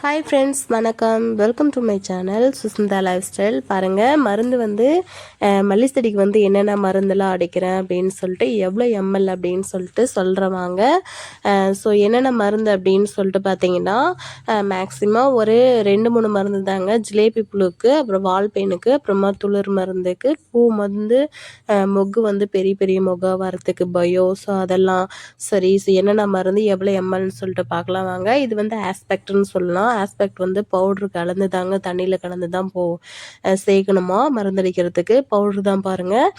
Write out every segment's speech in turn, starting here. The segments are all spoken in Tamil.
ஹாய் ஃப்ரெண்ட்ஸ், வணக்கம். Welcome to my channel Sushmita life style. பாருங்கள், மருந்து வந்து மல்லி செடிக்கு வந்து என்னென்ன மருந்தெல்லாம் அடிக்கிறேன் அப்படின்னு சொல்லிட்டு, எவ்வளோ எம்எல் அப்படின்னு சொல்லிட்டு சொல்கிறவாங்க. ஸோ என்னென்ன மருந்து அப்படின்னு சொல்லிட்டு பார்த்தீங்கன்னா, மேக்ஸிமம் ஒரு 2-3 மருந்து தாங்க. ஜிலேபி புழுக்கு, அப்புறம் வால் பெயினுக்கு, அப்புறமா துளிர் மருந்துக்கு, பூ வந்து மொக்கு வந்து பெரிய பெரிய மொக்காக வரத்துக்கு பயோ. ஸோ அதெல்லாம் சரி. ஸோ என்னென்ன மருந்து எவ்வளோ எம்எல்னு சொல்லிட்டு பார்க்கலாம் வாங்க. இது வந்து ஆஸ்பெக்ட்னு சொல்லலாம். ஆஸ்பெக்ட் வந்து பவுட்ரு கலந்து தாங்க, தண்ணியில் கலந்து தான் சேர்க்கணுமா மருந்தடிக்கிறதுக்கு. பவுட்ரு தான் பாருங்கள்.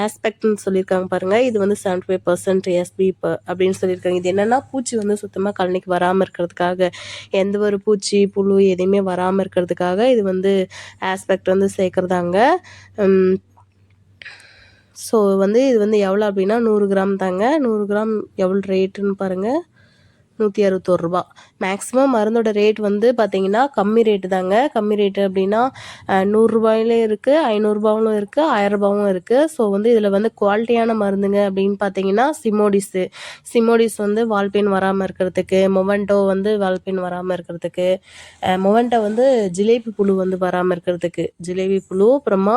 ஆஸ்பெக்ட்னு சொல்லியிருக்காங்க பாருங்கள். இது வந்து 75% எஸ்பி அப்படின்னு சொல்லியிருக்காங்க. இது என்னென்னா, பூச்சி வந்து சுத்தமாக கழனிக்கு வராமல் இருக்கிறதுக்காக, எந்த ஒரு பூச்சி புழு எதுவுமே வராமல் இருக்கிறதுக்காக இது வந்து ஆஸ்பெக்ட் வந்து சேர்க்குறதாங்க. ஸோ வந்து இது வந்து எவ்வளோ அப்படின்னா 100 கிராம் தாங்க. 100 கிராம் எவ்வளோ ரேட்டுன்னு பாருங்கள், ரூ. 161. மேக்ஸிமம் மருந்தோட ரேட் வந்து பார்த்திங்கன்னா கம்மி ரேட்டு தாங்க. கம்மி ரேட்டு அப்படின்னா ரூ. 100 இருக்குது, ரூ. 500 இருக்குது, ரூ. 1000 இருக்குது. ஸோ வந்து இதில் வந்து குவாலிட்டியான மருந்துங்க அப்படின்னு பார்த்தீங்கன்னா சிமோடிஸ் வந்து வால்பெயின் வராமல் இருக்கிறதுக்கு, மொவெண்டோ வந்து வால்பெயின் வராமல் இருக்கிறதுக்கு, மொவெண்டோ வந்து ஜிலேபி புழு வந்து வராமல் இருக்கிறதுக்கு, ஜிலேபி புழு, அப்புறமா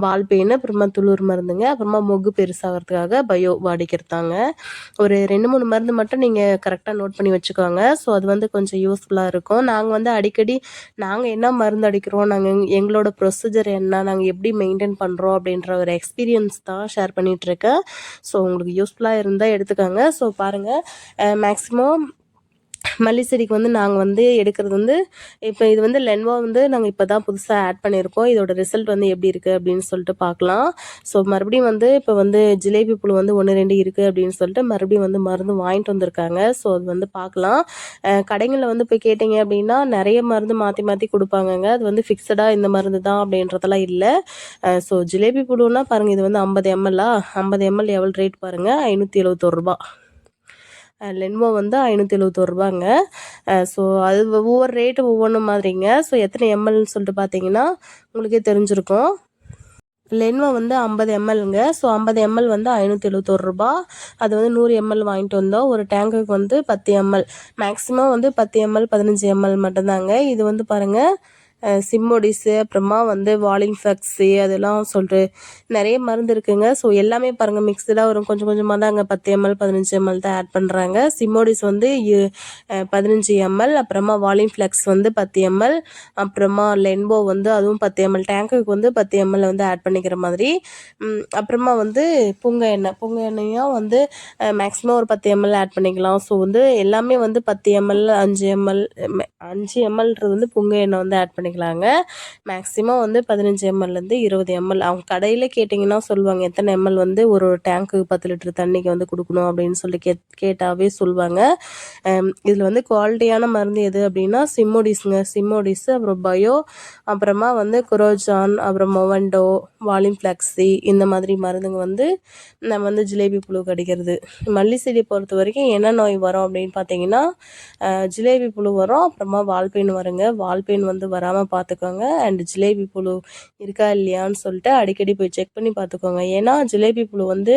வால்பெயின், அப்புறமா துளிர் மருந்துங்க, அப்புறமா மொக்கு பெருசாகிறதுக்காக பயோ அடிக்கிறதாங்க. ஒரு 2-3 மருந்து மட்டும் நீங்கள் கரெக்டாக நோட் பண்ணி வச்சுக்கோங்க. ஸோ அது வந்து கொஞ்சம் யூஸ்ஃபுல்லாக இருக்கும். நாங்கள் வந்து அடிக்கடி நாங்கள் என்ன மருந்து அடிக்கிறோம், நாங்கள் எங்களோட ப்ரொசீஜர் என்ன, நாங்கள் எப்படி மெயின்டைன் பண்ணுறோம் அப்படின்ற ஒரு எக்ஸ்பீரியன்ஸ் தான் ஷேர் பண்ணிகிட்ருக்கேன். ஸோ உங்களுக்கு யூஸ்ஃபுல்லாக இருந்தால் எடுத்துக்கோங்க. ஸோ பாருங்கள், மேக்ஸிமம் மல்லி செடிக்கு வந்து நாங்கள் வந்து எடுக்கிறது வந்து, இப்போ இது வந்து லென்வா வந்து நாங்கள் இப்போ தான் புதுசாக ஆட் பண்ணியிருக்கோம். இதோட ரிசல்ட் வந்து எப்படி இருக்குது அப்படின்னு சொல்லிட்டு பார்க்கலாம். ஸோ மறுபடியும் வந்து இப்போ வந்து ஜிலேபி புழு வந்து 1-2 இருக்குது அப்படின்னு சொல்லிட்டு மறுபடியும் வந்து மருந்து வாங்கிட்டு வந்திருக்காங்க. ஸோ அது வந்து பார்க்கலாம். கடைகளில் வந்து போய் கேட்டிங்க அப்படின்னா நிறைய மருந்து மாற்றி மாற்றி கொடுப்பாங்கங்க. அது வந்து ஃபிக்ஸடாக இந்த மருந்து தான் அப்படின்றதெல்லாம் இல்லை. ஸோ ஜிலேபி புழுன்னா பாருங்கள், இது வந்து 50 எம்எல்லா, 50 எம்எல் எவ்வளோ ரேட் பாருங்கள், ரூ. 571. லென்வோ வந்து ரூ. 571. ஸோ அது ஒவ்வொரு ரேட்டு ஒவ்வொன்று மாதிரிங்க. ஸோ எத்தனை எம்எல்னு சொல்லிட்டு பார்த்தீங்கன்னா உங்களுக்கே தெரிஞ்சிருக்கும். லென்வோ வந்து 50 எம்எல்ங்க. ஸோ 50 எம்எல் வந்து ரூ. 571. அது வந்து 100 எம்எல் வாங்கிட்டு வந்தோம். ஒரு டேங்குக்கு வந்து 10 எம்எல், மேக்ஸிமம் வந்து 10 எம்எல் 15 எம்எல் மட்டும்தாங்க. இது வந்து பாருங்கள், சிம்மோடிஸு, அப்புறமா வந்து வாலின்ஃபெக்ஸு, அதெல்லாம் சொல்லிட்டு நிறைய மருந்து இருக்குங்க. ஸோ எல்லாமே பாருங்கள் மிக்சடாக வரும். கொஞ்சம் கொஞ்சமாக தாங்க 10 எம்எல் 15 எம்எல் தான் ஆட் பண்ணுறாங்க. சிம்மோடிஸ் வந்து 15 எம்எல், அப்புறமா வாலின்ஃப்ளெக்ஸ் வந்து 10 எம்எல், அப்புறமா லென்வோ வந்து அதுவும் 10 எம்எல், டேங்குக்கு வந்து 10 எம்எல் வந்து ஆட் பண்ணிக்கிற மாதிரி. அப்புறமா வந்து புங்க எண்ணெயும் வந்து மேக்ஸிமம் ஒரு 10 எம்எல் ஆட் பண்ணிக்கலாம். ஸோ வந்து எல்லாமே வந்து 10 எம்எல் 5 எம்எல் 5 எம்எல்ன்றது வந்து புங்க எண்ணெய் வந்து ஆட் பண்ணிக்கலாங்க. மேக்ஸிமம் வந்து 15 எம்எல்லேருந்து 20 எம்எல். அவங்க கடையில் கேட்டிங்கன்னா சொல்லுவாங்க எத்தனை எம்எல் வந்து ஒரு டேங்க்கு 10 லிட்டர் தண்ணிக்கு வந்து கொடுக்கணும் அப்படின்னு சொல்லி கேட்டாவே சொல்லுவாங்க. இதில் வந்து குவாலிட்டியான மருந்து எது அப்படின்னா சிம்மோடிஸு, அப்புறம் பயோ, அப்புறமா வந்து குரோஜான், அப்புறம் மொவெண்டோ, வாலின்ஃப்ளெக்ஸி, இந்த மாதிரி மருந்துங்க வந்து நம்ம வந்து ஜிலேபி புழு கடிக்கிறது. மல்லி செடியை பொறுத்த வரைக்கும் என்ன நோய் வரும் அப்படின்னு பார்த்தீங்கன்னா ஜிலேபி புழு வரும், அப்புறமா வால்பெயின் வருங்க. வால்பெயின் வந்து வராமல் பார்த்துக்கோங்க. அண்ட் ஜிலேபி புழு இருக்கா இல்லையான்னு சொல்லிட்டு அடிக்கடி போய் செக் பண்ணி பார்த்துக்கோங்க. ஏன்னா ஜிலேபி புழு வந்து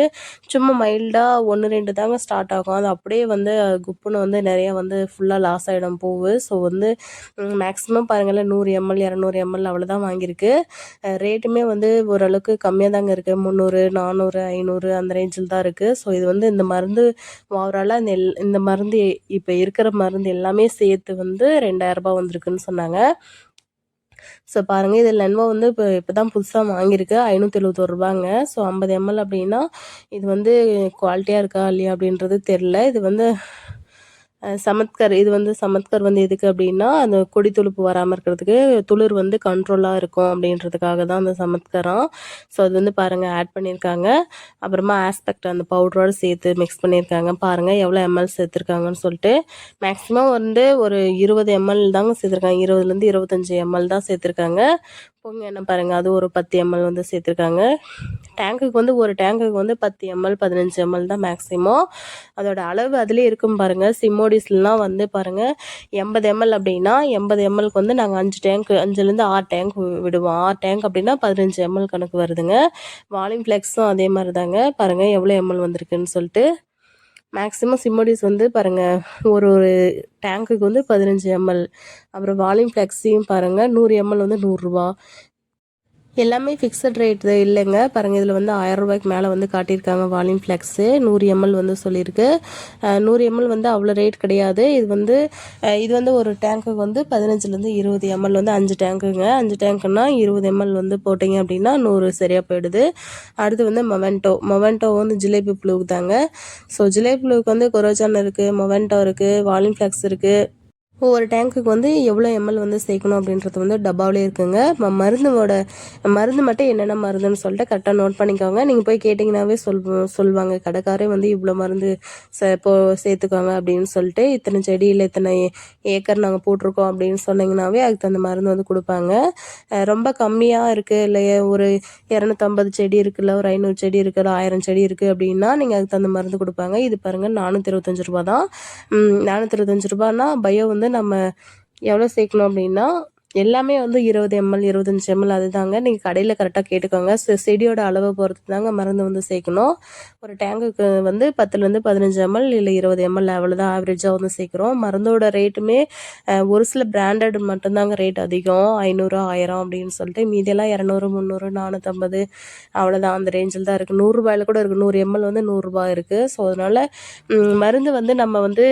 சும்மா மைல்டாக 1-2 தாங்க ஸ்டார்ட் ஆகும். அது அப்படியே வந்து குப்புன்னு வந்து நிறையா வந்து ஃபுல்லாக லாஸ் ஆகிடும் பூவு. ஸோ வந்து மேக்ஸிமம் பாருங்களேன் 100 எம்எல் 200 எம்எல் அவ்வளோதான் வாங்கியிருக்கு. ரேட்டுமே வந்து ஓரளவுக்கு கம்மியாக தாங்க இருக்குது. 300 400 500 அந்த ரேஞ்சில் தான் இருக்குது. ஸோ இது வந்து இந்த மருந்து ஓவராலாக இந்த மருந்து இப்போ இருக்கிற மருந்து எல்லாமே சேர்த்து வந்து ரூ. 2000 வந்திருக்குன்னு சொன்னாங்க. ஸோ பாருங்கள், இது லென்வோ வந்து இப்போ தான் புதுசாக வாங்கியிருக்கு. ரூ. 571. ஸோ 50 எம்எல் அப்படின்னா இது வந்து குவாலிட்டியாக இருக்கா இல்லையா அப்படின்றது தெரில. இது வந்து சமத்கர், இது வந்து சமத்கர் வந்து எதுக்கு அப்படின்னா அந்த கொடி துளுப்பு வராமல் இருக்கிறதுக்கு, துளிர் வந்து கண்ட்ரோலாக இருக்கும் அப்படின்றதுக்காக தான் அந்த சமத்கரம். ஸோ அது வந்து பாருங்கள் ஆட் பண்ணியிருக்காங்க. அப்புறமா ஆஸ்பெக்ட் அந்த பவுடரோடு சேர்த்து மிக்ஸ் பண்ணியிருக்காங்க. பாருங்கள் எவ்வளோ எம்எல் சேர்த்துருக்காங்கன்னு சொல்லிட்டு. மேக்ஸிமம் வந்து ஒரு 20 எம்எல் தாங்க சேர்த்துருக்காங்க. 20லேருந்து 25 எம்எல் தான் சேர்த்துருக்காங்க. பொங்க எண்ணெய் பாருங்கள், அது ஒரு 10 எம்எல் வந்து சேர்த்துருக்காங்க. டேங்குக்கு வந்து ஒரு டேங்குக்கு வந்து 10 எம்எல் 15 எம்எல் தான் மேக்ஸிமம். அதோட அளவு அதிலே இருக்கும் பாருங்கள். சிம்மோடிஸ்லாம் வந்து பாருங்கள் 80 எம்எல் அப்படின்னா 80 எம்எல்க்கு வந்து நாங்கள் 5லேருந்து 6 டேங்க் விடுவோம். 6 டேங்க் அப்படின்னா 15 எம்எல் கணக்கு வருதுங்க. வாலின்ஃப்ளெக்ஸும் அதே மாதிரி தாங்க. பாருங்கள் எவ்வளோ எம்எல் வந்திருக்குன்னு சொல்லிட்டு. மேக்ஸிமம் சிம்மோடிஸ் வந்து பாருங்கள் ஒரு ஒரு டேங்க்குக்கு வந்து 15 ml. அப்புறம் வால்யூம் ஃப்ளெக்ஸியும் பாருங்கள் 100 ml வந்து 100 ரூபா. எல்லாமே ஃபிக்ஸட் ரேட் இல்லைங்க. பாருங்கள் இதில் வந்து 1000 ரூபாய்க்கு மேலே வந்து காட்டியிருக்காங்க. வால்யூம் ஃப்ளெக்ஸு 100 ml வந்து சொல்லியிருக்கு. 100 ml வந்து அவ்வளோ ரேட் கிடையாது. இது வந்து ஒரு டேங்க்குக்கு வந்து 15லேருந்து 20 ml வந்து 5 டேங்க்குங்க. 5 டேங்க்குன்னா 20 ml வந்து போட்டிங்க அப்படின்னா 100 சரியாக போயிடுது. அடுத்து வந்து மொமெண்டோ வந்து ஜிலேபி ப்ளூக்கு தாங்க. ஸோ ஜிலேபி ப்ளூக்கு வந்து கொரோஜான் இருக்குது, மொமெண்டோ இருக்குது, வால்யூம் ஃப்ளெக்ஸ் இருக்குது. ஒவ்வொரு டேங்க்குக்கு வந்து எவ்வளோ எம்எல் வந்து சேர்க்கணும் அப்படின்றது வந்து டப்பாவிலே இருக்குங்க. மருந்து மட்டும் என்னென்ன மருந்துன்னு சொல்லிட்டு கரெக்டாக நோட் பண்ணிக்கோங்க. நீங்கள் போய் கேட்டிங்கனாவே சொல்லுவாங்க கடைக்காரே வந்து இவ்வளோ மருந்து இப்போ சேர்த்துக்கோங்க அப்படின்னு சொல்லிட்டு, இத்தனை செடியில் இத்தனை ஏக்கர் நாங்கள் போட்டிருக்கோம் அப்படின்னு சொன்னீங்கன்னாவே அதுக்கு தகுந்த மருந்து வந்து கொடுப்பாங்க. ரொம்ப கம்மியாக இருக்குது இல்லையா, ஒரு 250 செடி இருக்குல்ல, ஒரு 500 செடி இருக்குல்ல, 1000 செடி இருக்குது அப்படின்னா நீங்கள் அதுக்கு தகுந்த மருந்து கொடுப்பாங்க. இது பாருங்கள் 425 ரூபா தான். 425 ரூபான்னா பயோ வந்து நம்ம எவ்வளோ சேர்க்கணும் அப்படின்னா எல்லாமே வந்து 20 ml 25 ml அதுதாங்க. நீங்கள் கடையில் கரெக்டாக கேட்டுக்கோங்க. செடியோட அளவை பொறுத்து தாங்க மருந்து வந்து சேர்க்கணும். ஒரு டேங்குக்கு வந்து 10லேருந்து 15 ml இல்லை 20 ml அவ்வளோதான் ஆவரேஜாக வந்து சேர்க்குறோம். மருந்தோட ரேட்டுமே ஒரு சில பிராண்டட் மட்டும்தாங்க ரேட் அதிகம், 500 1000 அப்படின்னு சொல்லிட்டு. மீதியெல்லாம் 200 300 450 அவ்வளோதான். அந்த ரேஞ்சில் தான் இருக்குது. 100 ரூபாயில் கூட இருக்குது. 100 ml வந்து 100 ரூபா இருக்குது. ஸோ அதனால் மருந்து வந்து நம்ம வந்து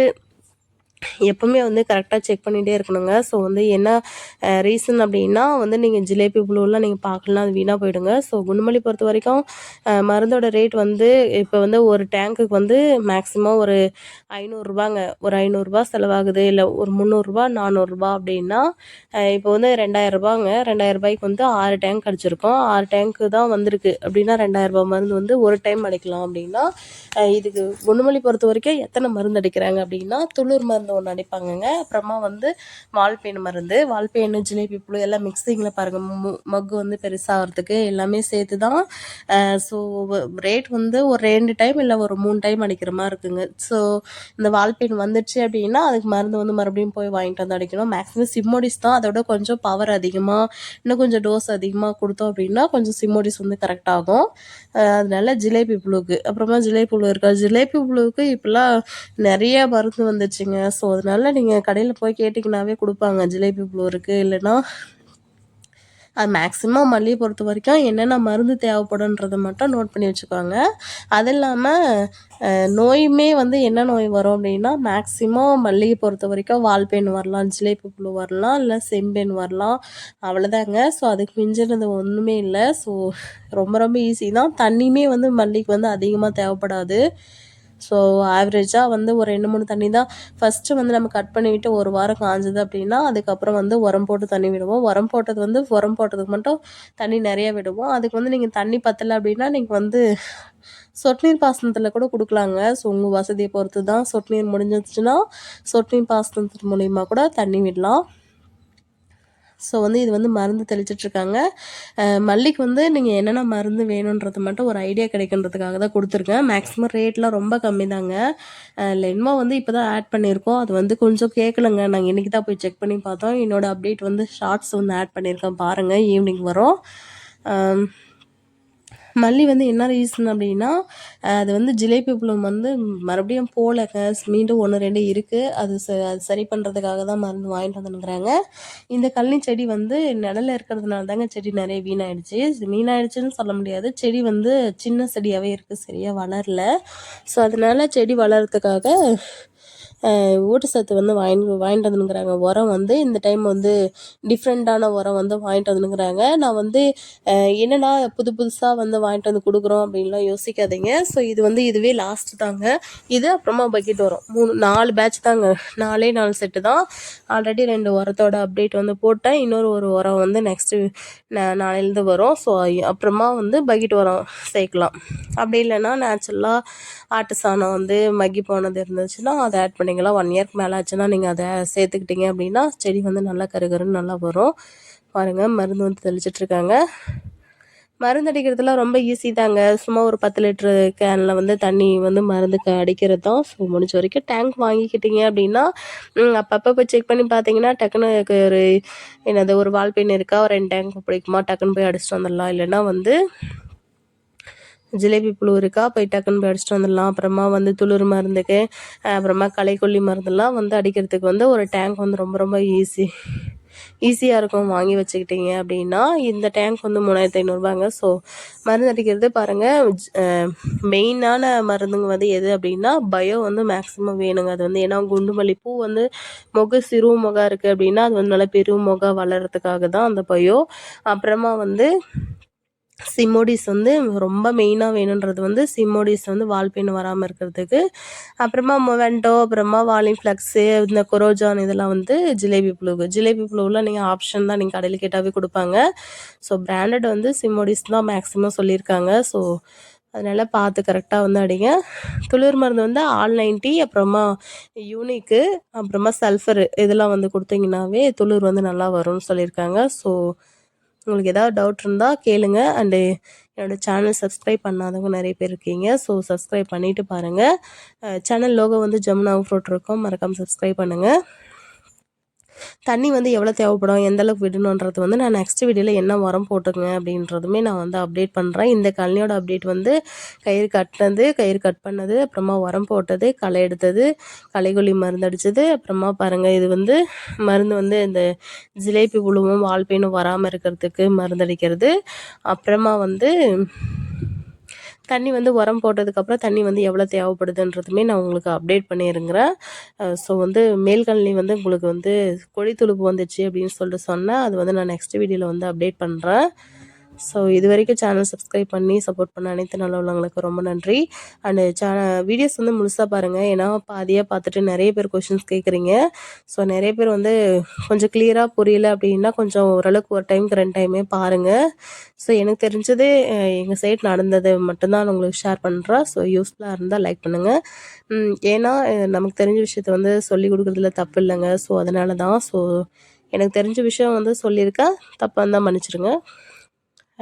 எப்பவுமே வந்து கரெக்டாக செக் பண்ணிகிட்டே இருக்கணுங்க. ஸோ வந்து என்ன ரீசன் அப்படின்னா வந்து நீங்கள் ஜிலேபி ப்ளூலாம் நீங்கள் பார்க்கலாம், அது வீணாக போயிடுங்க. ஸோ குண்டுமல்லி பொறுத்த வரைக்கும் மருந்தோட ரேட் வந்து இப்போ வந்து ஒரு டேங்க்குக்கு வந்து மேக்ஸிமம் ஒரு 500 ரூபாங்க. ஒரு 500 ரூபா செலவாகுது, இல்லை ஒரு 300 ரூபா 400 ரூபா அப்படின்னா இப்போ வந்து 2000 ரூபாங்க. 2000 ரூபாய்க்கு வந்து 6 டேங்க் அடிச்சிருக்கோம். 6 டேங்க்கு தான் வந்திருக்கு அப்படின்னா 2000 ரூபா மருந்து வந்து ஒரு டைம் அடிக்கலாம் அப்படின்னா இதுக்கு குண்டுமல்லி பொறுத்த வரைக்கும் எத்தனை மருந்து அடிக்கிறாங்க அப்படின்னா துளிர் மருந்து ஒன்று அடிப்பாங்கங்க. அப்புறமா வந்து வால்பேன் மருந்து, வால்பேன் ஜிலேபி புழு எல்லாம் மிக்சிங்கில் பாருங்கள் மக்கு வந்து பெருசாகிறதுக்கு எல்லாமே சேர்த்து தான். ஸோ ரேட் வந்து ஒரு 2 டைம் இல்லை ஒரு 3 டைம் அடிக்கிற மாதிரி இருக்குங்க. ஸோ இந்த வால்பேன் வந்துடுச்சு அப்படின்னா அதுக்கு மருந்து வந்து மறுபடியும் போய் வாங்கிட்டு வந்து அடிக்கணும். மேக்ஸிமம் சிம்மோடிஸ் தான் அதோட கொஞ்சம் பவர் அதிகமாக, இன்னும் கொஞ்சம் டோஸ் அதிகமாக கொடுத்தோம் அப்படின்னா கொஞ்சம் சிம்மோடிஸ் வந்து கரெக்டாகும். அதனால ஜிலேபி புழுக்கு அப்புறமா ஜிலேபி புழு இருக்கா, ஜிலேபி புழுவுக்கு இப்போலாம் நிறைய மருந்து வந்துச்சுங்க. ஸோ அதனால நீங்கள் கடையில் போய் கேட்டிங்கனாவே கொடுப்பாங்க. ஜிலேபி புழு இருக்குது, இல்லைன்னா அது மேக்ஸிமம் மல்லிகை பொறுத்த வரைக்கும் என்னென்ன மருந்து தேவைப்படுன்றதை மட்டும் நோட் பண்ணி வச்சுக்கோங்க. அது இல்லாமல் நோயுமே வந்து என்ன நோய் வரும் அப்படின்னா மேக்ஸிமம் மல்லிகை பொறுத்த வரைக்கும் வால்பேன் வரலாம், ஜிலேபி புழு வரலாம், இல்லை செம்பேன் வரலாம், அவ்வளோதாங்க. ஸோ அதுக்கு மிஞ்சினது ஒன்றுமே இல்லை. ஸோ ரொம்ப ரொம்ப ஈஸி தான். தண்ணியுமே வந்து மல்லிகைக்கு வந்து அதிகமாக தேவைப்படாது. ஸோ ஆவரேஜாக வந்து ஒரு 2 3 தண்ணி தான் ஃபஸ்ட்டு வந்து நம்ம கட் பண்ணி விட்டு ஒரு வாரம் காஞ்சது அப்படின்னா அதுக்கப்புறம் வந்து உரம் போட்டு தண்ணி விடுவோம். உரம் போட்டதுக்கு மட்டும் தண்ணி நிறைய விடுவோம். அதுக்கு வந்து நீங்கள் தண்ணி பத்தலை அப்படின்னா நீங்கள் வந்து சொட்டு நீர் பாசனத்தில் கூட கொடுக்கலாங்க. ஸோ உங்கள் வசதியை பொறுத்து தான். சொட்டு நீர் முடிஞ்சிச்சுன்னா சொட்டு நீர் பாசனத்து மூலிமா கூட தண்ணி விடலாம். ஸோ வந்து இது வந்து மருந்து தெளிச்சிட்ருக்காங்க. மல்லிக்கு வந்து நீங்கள் என்னென்ன மருந்து வேணுன்றது மட்டும் ஒரு ஐடியா கிடைக்கின்றதுக்காக தான் கொடுத்துருக்கேன். மேக்ஸிமம் ரேட்லாம் ரொம்ப கம்மி தாங்க. லென்மோ வந்து இப்போ தான் ஆட் பண்ணியிருக்கோம். அது வந்து கொஞ்சம் கேட்கலங்க. நாங்கள் இன்றைக்கி தான் போய் செக் பண்ணி பார்த்தோம். என்னோடய அப்டேட் வந்து ஷார்ட்ஸ் வந்து ஆட் பண்ணியிருக்கேன் பாருங்கள், ஈவினிங் வரும். மல்லி வந்து என்ன ரீசன் அப்படின்னா அது வந்து ஜிலேபி புழு வந்து மறுபடியும் போலங்க, மீண்டும் 1 2 இருக்குது. அது சரி பண்ணுறதுக்காக தான் மருந்து வாங்கிட்டு வந்துருக்குறாங்க. இந்த கழனி செடி வந்து நிழல்ல இருக்கிறதுனால தாங்க செடி நிறைய வீணாயிடுச்சு. வீணாயிடுச்சுன்னு சொல்ல முடியாது, செடி வந்து சின்ன செடியாகவே இருக்குது, சரியாக வளரல. ஸோ அதனால செடி வளர்கிறதுக்காக ஊட்டச்சத்து வந்து வாங்கிட்டு வந்துருக்குறாங்க. உரம் வந்து இந்த டைம் வந்து டிஃப்ரெண்ட்டான உரம் வந்து வாங்கிட்டு வந்துருக்குறாங்க. நான் வந்து என்னென்னா புதுசாக வந்து வாங்கிட்டு வந்து கொடுக்குறோம் அப்படின்லாம் யோசிக்காதீங்க. ஸோ இது வந்து இதுவே லாஸ்ட்டு தாங்க. இது அப்புறமா பக்கெட் வரும். 4 பேட்ச் தாங்க, 4 செட்டு தான். ஆல்ரெடி 2 உரத்தோட அப்டேட் வந்து போட்டேன். இன்னொரு ஒரு உரம் வந்து நெக்ஸ்ட்டு நாளையிலேருந்து வரும். ஸோ அப்புறமா வந்து பக்கெட் உரம் சேர்க்கலாம். அப்படி இல்லைன்னா நேச்சுரலாக ஆட்டு சாணம் வந்து மக்கி போனது இருந்துச்சுன்னா அதை ஆட் பண்ணிக்கலாம். 1 இயர்க்கு மேலே ஆச்சுன்னா நீங்கள் அதை சேர்த்துக்கிட்டீங்க அப்படின்னா செடி வந்து நல்லா கருகருன்னு நல்லா வரும். பாருங்கள் மருந்து வந்து தெளிச்சிட்ருக்காங்க. மருந்து அடிக்கிறதுலாம் ரொம்ப ஈஸி தாங்க. சும்மா ஒரு 10 லிட்ரு கேனில் வந்து தண்ணி வந்து மருந்துக்கு அடிக்கிறது தான். ஸோ முடிஞ்ச வரைக்கும் டேங்க் வாங்கிக்கிட்டீங்க அப்படின்னா அப்பப்போ போய் செக் பண்ணி பார்த்தீங்கன்னா டக்குன்னு ஒரு என்னது ஒரு வால்பெயின் இருக்கா, ஒரு 2 டேங்க் பிடிக்குமா, டக்குன்னு போய் அடிச்சுட்டு வந்துடலாம். இல்லைன்னா வந்து ஜிலேபி புழு இருக்கா போய் டக்குன்னு போய் அடிச்சுட்டு வந்துடலாம். அப்புறமா வந்து துளிர் மருந்துக்கு அப்புறமா களைக்கொல்லி மருந்தெல்லாம் வந்து அடிக்கிறதுக்கு வந்து ஒரு டேங்க் வந்து ரொம்ப ரொம்ப ஈஸியாக இருக்கும். வாங்கி வச்சுக்கிட்டீங்க அப்படின்னா இந்த டேங்க் வந்து 3500 ஸோ மருந்து அடிக்கிறது பாருங்கள். மெயினான மருந்துங்க வந்து எது அப்படின்னா பயோ வந்து மேக்ஸிமம் வேணுங்க. அது வந்து ஏன்னா குண்டுமல்லி பூ வந்து சிறு முகம் இருக்குது அப்படின்னா அது வந்து நல்லா பெரும் முகம் வளர்கிறதுக்காக தான் அந்த பயோ. அப்புறமா வந்து சிமோடிஸ் வந்து ரொம்ப மெயினாக வேணுன்றது வந்து சிமோடிஸ் வந்து வால்பெயின் வராமல் இருக்கிறதுக்கு. அப்புறமா மொவெண்டோ, அப்புறமா வாலின் ஃப்ளக்ஸு, இந்த கொரோஜான் இதெல்லாம் வந்து ஜிலேபி புழுவில் நீங்கள் ஆப்ஷன் தான், நீங்கள் கடையில் கேட்டாவே கொடுப்பாங்க. ஸோ பிராண்டட் வந்து சிமோடிஸ் தான் மேக்ஸிமம் சொல்லியிருக்காங்க. ஸோ அதனால் பார்த்து கரெக்டாக வந்து அடிங்க. துளிர் மருந்து வந்து ஆல்-90, அப்புறமா யூனிக்கு, அப்புறமா சல்ஃபரு இதெல்லாம் வந்து கொடுத்தீங்கன்னாவே துளிர் வந்து நல்லா வரும்னு சொல்லியிருக்காங்க. ஸோ உங்களுக்கு ஏதாவது டவுட் இருந்தால் கேளுங்க. அண்டு என்னோடய சேனல் சப்ஸ்கிரைப் பண்ணாதவங்க நிறைய பேர் இருக்கீங்க. ஸோ சப்ஸ்கிரைப் பண்ணிவிட்டு பாருங்கள். சேனல் லோகோ வந்து ஜமுனா ஃப்ரூட் இருக்கும், மறக்காமல் சப்ஸ்கிரைப் பண்ணுங்கள். தண்ணி வந்து எவ்வளோ தேவைப்படும், எந்த அளவுக்கு விடணுன்றது வந்து நான் நெக்ஸ்ட் வீடியோவில் என்ன உரம் போட்டுங்க அப்படின்றதுமே நான் வந்து அப்டேட் பண்ணுறேன். இந்த கழனியோட அப்டேட் வந்து கயிறு கட் பண்ணது, அப்புறமா உரம் போட்டது, களை எடுத்தது, களைக்கொல்லி மருந்து அடித்தது, அப்புறமா பாருங்கள் இது வந்து மருந்து வந்து இந்த ஜிலேபி புழுவும் வால்பெயினும் வராமல் இருக்கிறதுக்கு மருந்து அடிக்கிறது. அப்புறமா வந்து தண்ணி வந்து உரம் போட்டதுக்கப்புறம் தண்ணி வந்து எவ்வளோ தேவைப்படுதுன்றதுமே நான் உங்களுக்கு அப்டேட் பண்ணியிருக்கிறேன். ஸோ வந்து மேல்கழனி வந்து உங்களுக்கு வந்து கொடி துளுப்பு வந்துச்சு அப்படின்னு சொல்லிட்டு சொன்னேன். அது வந்து நான் நெக்ஸ்ட் வீடியோவில் வந்து அப்டேட் பண்ணுறேன். ஸோ இது வரைக்கும் சேனல் சப்ஸ்கிரைப் பண்ணி சப்போர்ட் பண்ண அனைத்து நல்ல உள்ளவங்களுக்கு ரொம்ப நன்றி. அண்டு வீடியோஸ் வந்து முழுசாக பாருங்கள். ஏன்னா பாதியாக பார்த்துட்டு நிறைய பேர் கொஷின்ஸ் கேட்குறீங்க. ஸோ நிறைய பேர் வந்து கொஞ்சம் கிளியராக புரியல அப்படின்னா கொஞ்சம் ஓரளவுக்கு ஒரு டைமுக்கு 2 டைமே பாருங்கள். ஸோ எனக்கு தெரிஞ்சது எங்கள் சைட் நடந்தது மட்டும்தான் நான் உங்களுக்கு ஷேர் பண்ணுறேன். ஸோ யூஸ்ஃபுல்லாக இருந்தால் லைக் பண்ணுங்கள். ஏன்னா நமக்கு தெரிஞ்ச விஷயத்த வந்து சொல்லி கொடுக்குறதுல தப்பு இல்லைங்க. ஸோ அதனால தான். ஸோ எனக்கு தெரிஞ்ச விஷயம் வந்து சொல்லியிருக்கேன், தப்பாக இருந்தால் மன்னிச்சிடுங்க.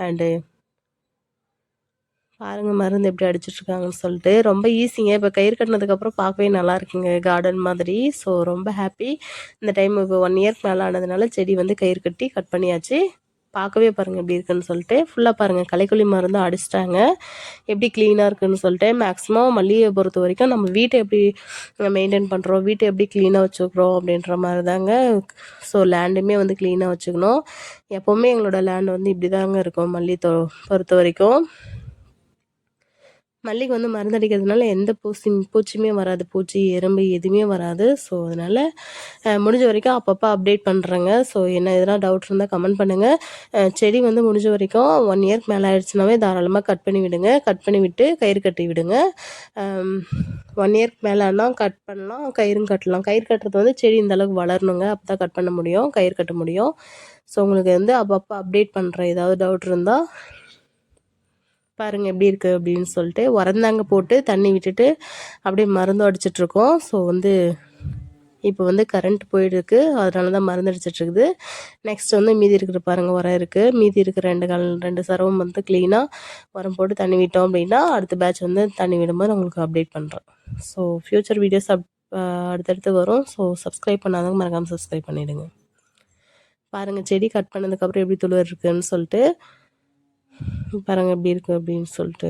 அண்டு பாருங்கள் மருந்து எப்படி அடிச்சிட்ருக்காங்கன்னு சொல்லிட்டு ரொம்ப ஈஸிங்க. இப்போ கயிறு கட்டினதுக்கப்புறம் பார்க்கவே நல்லா இருக்குங்க, கார்டன் மாதிரி. ஸோ ரொம்ப ஹாப்பி. இந்த டைம் இப்போ 1 இயர்க்கு மேலே ஆனதுனால செடி வந்து கயிறு கட்டி கட் பண்ணியாச்சு. பார்க்கவே பாருங்கள் எப்படி இருக்குன்னு சொல்லிட்டு. ஃபுல்லாக பாருங்கள் களைக்கொல்லி மருந்து அடிச்சிட்டாங்க, எப்படி க்ளீனாக இருக்குதுன்னு சொல்லிட்டு. மேக்ஸிமம் மல்லிகை பொறுத்த வரைக்கும் நம்ம வீட்டை எப்படி மெயின்டைன் பண்ணுறோம், வீட்டை எப்படி க்ளீனாக வச்சுக்கிறோம் அப்படின்ற மாதிரி தாங்க. ஸோ லேண்டுமே வந்து க்ளீனாக வச்சுக்கணும். எப்போவுமே எங்களோட லேண்ட் வந்து இப்படி தாங்க இருக்கும் மல்லி பொறுத்த வரைக்கும். மல்லிகை வந்து மருந்து அடிக்கிறதுனால எந்த பூச்சியுமே வராது, பூச்சி எறும்பு எதுவுமே வராது. ஸோ அதனால் முடிஞ்ச வரைக்கும் அப்பப்போ அப்டேட் பண்ணுறேங்க. ஸோ என்ன எதனா டவுட் இருந்தால் கமெண்ட் பண்ணுங்கள். செடி வந்து முடிஞ்ச வரைக்கும் 1 இயர்க்கு மேலே ஆயிடுச்சுனாவே தாராளமாக கட் பண்ணி விடுங்க. கட் பண்ணி விட்டு கயிறு கட்டி விடுங்க. 1 இயர்க்கு மேலேனா கட் பண்ணலாம், கயிறும் கட்டலாம். கயிறு கட்டுறது வந்து செடி இந்த அளவுக்கு வளரணுங்க, அப்போ தான் கட் பண்ண முடியும், கயிறு கட்ட முடியும். ஸோ உங்களுக்கு வந்து அப்பப்போ அப்டேட் பண்ணுறேன். ஏதாவது டவுட் இருந்தால் பாருங்கள் எப்படி இருக்குது அப்படின்னு சொல்லிட்டு. உரந்தாங்க போட்டு தண்ணி விட்டுட்டு அப்படியே மருந்தும் அடிச்சிட்ருக்கோம். ஸோ வந்து இப்போ வந்து கரண்ட் போயிட்டுருக்கு, அதனால தான் மருந்து அடிச்சிட்ருக்குது. நெக்ஸ்ட் வந்து மீதி இருக்கிற பாருங்கள் உரம் இருக்குது. மீதி இருக்கிற 2 சரவும் வந்து க்ளீனாக உரம் போட்டு தண்ணி விட்டோம் அப்படின்னா அடுத்த பேட்ச் வந்து தண்ணி விடும்போது உங்களுக்கு அப்டேட் பண்ணுறேன். ஸோ ஃப்யூச்சர் வீடியோஸ் அடுத்தடுத்து வரும். ஸோ சப்ஸ்கிரைப் பண்ணாதவங்க மறக்காமல் சப்ஸ்கிரைப் பண்ணிவிடுங்க. பாருங்கள் செடி கட் பண்ணதுக்கப்புறம் எப்படி துளிர் இருக்குதுன்னு சொல்லிட்டு. பாருங்கள் எப்படி இருக்குது அப்படின்னு சொல்லிட்டு.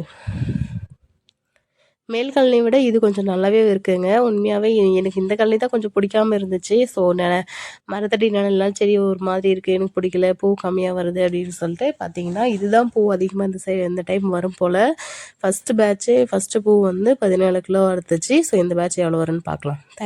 மேல் கழனி விட இது கொஞ்சம் நல்லாவே இருக்குங்க. உண்மையாகவே எனக்கு இந்த கழனி தான் கொஞ்சம் பிடிக்காமல் இருந்துச்சு. ஸோ மரத்தடி நிழல்லாம் செடி ஒரு மாதிரி இருக்குது, எனக்கு பிடிக்கல, பூ கம்மியாக வருது அப்படின்னு சொல்லிட்டு. பார்த்தீங்கன்னா இதுதான் பூ அதிகமாக இந்த டைம் வரும் போல். ஃபஸ்ட்டு பூ வந்து 17 கிலோ அறுத்துச்சு. ஸோ இந்த பேட்ச் எவ்வளோ வரும்னு பார்க்கலாம். தேங்க்ஸ்.